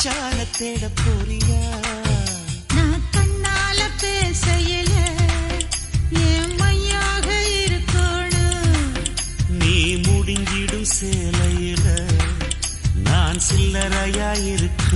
மச்சான தேட போறியா? நான் கண்ணால பேசையில என் மையாக இருக்கணும். நீ முடிஞ்சிடும் சேலையில நான் சில்லறையா இருக்க